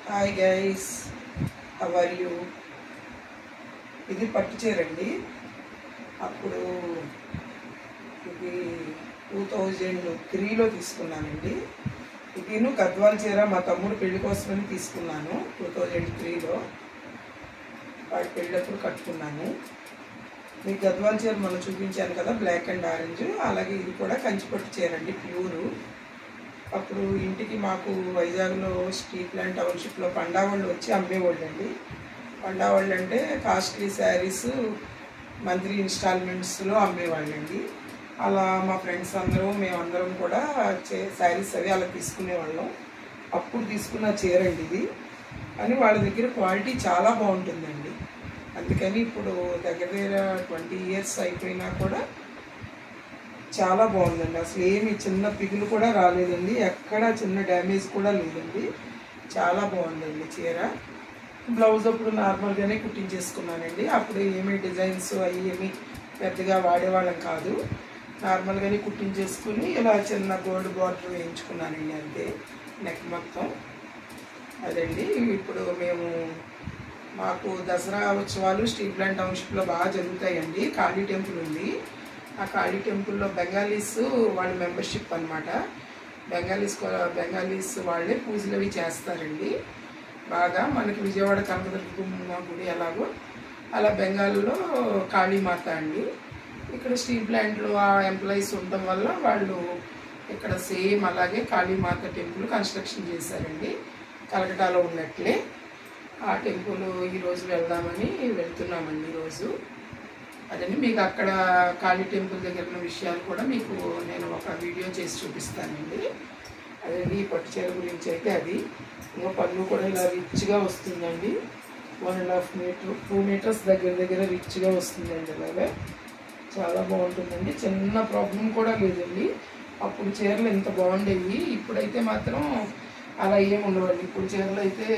Hi guys, how are you? ఇది పట్టు చీర అండి. అప్పుడు ఇది 2003లో తీసుకున్నానండి. ఇదిను గద్వాల్ చీర మా తమ్ముడు పెళ్లి కోసమని తీసుకున్నాను. 2003లో వాడి పెళ్ళప్పుడు కట్టుకున్నాను. మీకు గద్వాల్ చీర మనం చూపించాను కదా, బ్లాక్ అండ్ ఆరెంజ్. అలాగే ఇది కూడా కంచిపట్టు చీర అండి, ప్యూరు. అప్పుడు ఇంటికి మాకు వైజాగ్లో స్టీల్ ప్లాంట్ టౌన్షిప్లో పండా వాళ్ళు వచ్చి అమ్మేవాళ్ళు అండి. పండా వాళ్ళు అంటే కాస్ట్లీ శారీస్ మంత్లీ ఇన్స్టాల్మెంట్స్లో అమ్మేవాళ్ళండి. అలా మా ఫ్రెండ్స్ అందరూ మేమందరం కూడా శారీస్ అవి అలా తీసుకునేవాళ్ళం. అప్పుడు తీసుకున్న చీర అండి ఇది. కానీ వాళ్ళ దగ్గర క్వాలిటీ చాలా బాగుంటుందండి. అందుకని ఇప్పుడు దగ్గర దగ్గర 20 years అయిపోయినా కూడా చాలా బాగుందండి. అసలు ఏమి చిన్న పిగులు కూడా రాలేదండి, ఎక్కడ చిన్న డ్యామేజ్ కూడా లేదండి. చాలా బాగుందండి చీర. బ్లౌజ్ అప్పుడు నార్మల్గానే కుట్టించేసుకున్నానండి. అప్పుడు ఏమీ డిజైన్స్ అవి ఏమి పెద్దగా వాడేవాళ్ళం కాదు. నార్మల్గానే కుట్టించేసుకుని ఇలా చిన్న గోల్డ్ బార్డర్ వేయించుకున్నానండి, అంతే. నెక్ మొత్తం అదండి. ఇప్పుడు మాకు దసరా ఉత్సవాలు స్టీల్ ప్లాంట్ టౌన్షిప్లో బాగా జరుగుతాయండి. కాళీ టెంపుల్ ఉంది. ఆ కాళీ టెంపుల్లో బెంగాలీస్ వాళ్ళ మెంబర్షిప్ అనమాట. బెంగాలీస్ వాళ్ళే పూజలు అవి చేస్తారండి బాగా. మనకి విజయవాడ కనకదుర్గమ్మ గుడి ఎలాగో అలా బెంగాల్లో కాళీమాత అండి. ఇక్కడ స్టీల్ ప్లాంట్లో ఆ ఎంప్లాయీస్ ఉండడం వల్ల వాళ్ళు ఇక్కడ సేమ్ అలాగే కాళీమాత టెంపుల్ కన్స్ట్రక్షన్ చేశారండి, కలకటాలో ఉన్నట్లే. ఆ టెంపుల్ ఈరోజు వెళ్దామని వెళ్తున్నామండి ఈరోజు. అదండి, మీకు అక్కడ కాళీ టెంపుల్ దగ్గర ఉన్న విషయాలు కూడా మీకు నేను ఒక వీడియో చేసి చూపిస్తానండి. అదండి ఈ పట్టు చీర గురించి అయితే అది. ఇంకా పళ్ళు కూడా ఇలా రిచ్గా వస్తుందండి. 1.5 మీటర్ 2 మీటర్స్ దగ్గర రిచ్గా వస్తుందండి. అలాగే చాలా బాగుంటుందండి. చిన్న ప్రాబ్లం కూడా లేదండి. అప్పుడు చీరలు ఎంత బాగుండేవి, ఇప్పుడైతే మాత్రం అలా ఏమి ఉండవండి. ఇప్పుడు చీరలు అయితే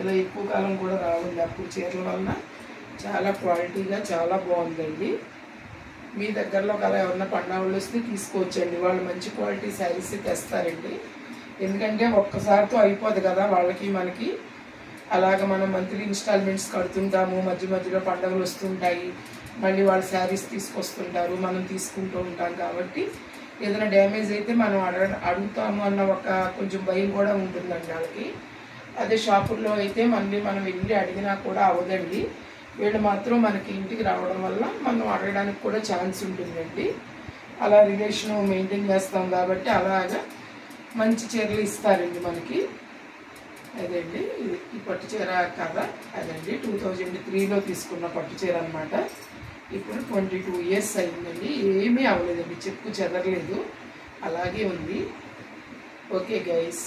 ఇలా ఎక్కువ కాలం కూడా రావండి. అప్పుడు చీరల వలన చాలా క్వాలిటీగా చాలా బాగుందండి. మీ దగ్గరలో అలా ఎవరన్నా పండా వాళ్ళు వస్తే తీసుకోవచ్చండి. వాళ్ళు మంచి క్వాలిటీ శారీస్ తెస్తారండి. ఎందుకంటే ఒక్కసారితో అయిపోదు కదా వాళ్ళకి మనకి. అలాగ మనం మంత్లీ ఇన్స్టాల్మెంట్స్ కడుతుంటాము, మధ్యలో పండుగలు వస్తుంటాయి, మళ్ళీ వాళ్ళు శారీస్ తీసుకొస్తుంటారు, మనం తీసుకుంటూ ఉంటాం. కాబట్టి ఏదైనా డ్యామేజ్ అయితే మనం అడుగుతాము అన్న ఒక కొంచెం భయం కూడా ఉంటుందండి వాళ్ళకి. అదే షాపుల్లో అయితే మళ్ళీ మనం వెళ్ళి అడిగినా కూడా అవ్వదండి. వీళ్ళు మాత్రం మనకి ఇంటికి రావడం వల్ల మనం అడగడానికి కూడా ఛాన్స్ ఉంటుందండి. అలా రిలేషన్ మెయింటైన్ చేస్తాం కాబట్టి అలాగా మంచి చీరలు ఇస్తారండి మనకి. అదండి ఈ పట్టు చీర కదా, అదండి 2003లో తీసుకున్న పట్టు చీర అనమాట. ఇప్పుడు 22 years అయిందండి. ఏమీ అవ్వలేదండి, చెప్పు చెదరలేదు, అలాగే ఉంది. Okay guys.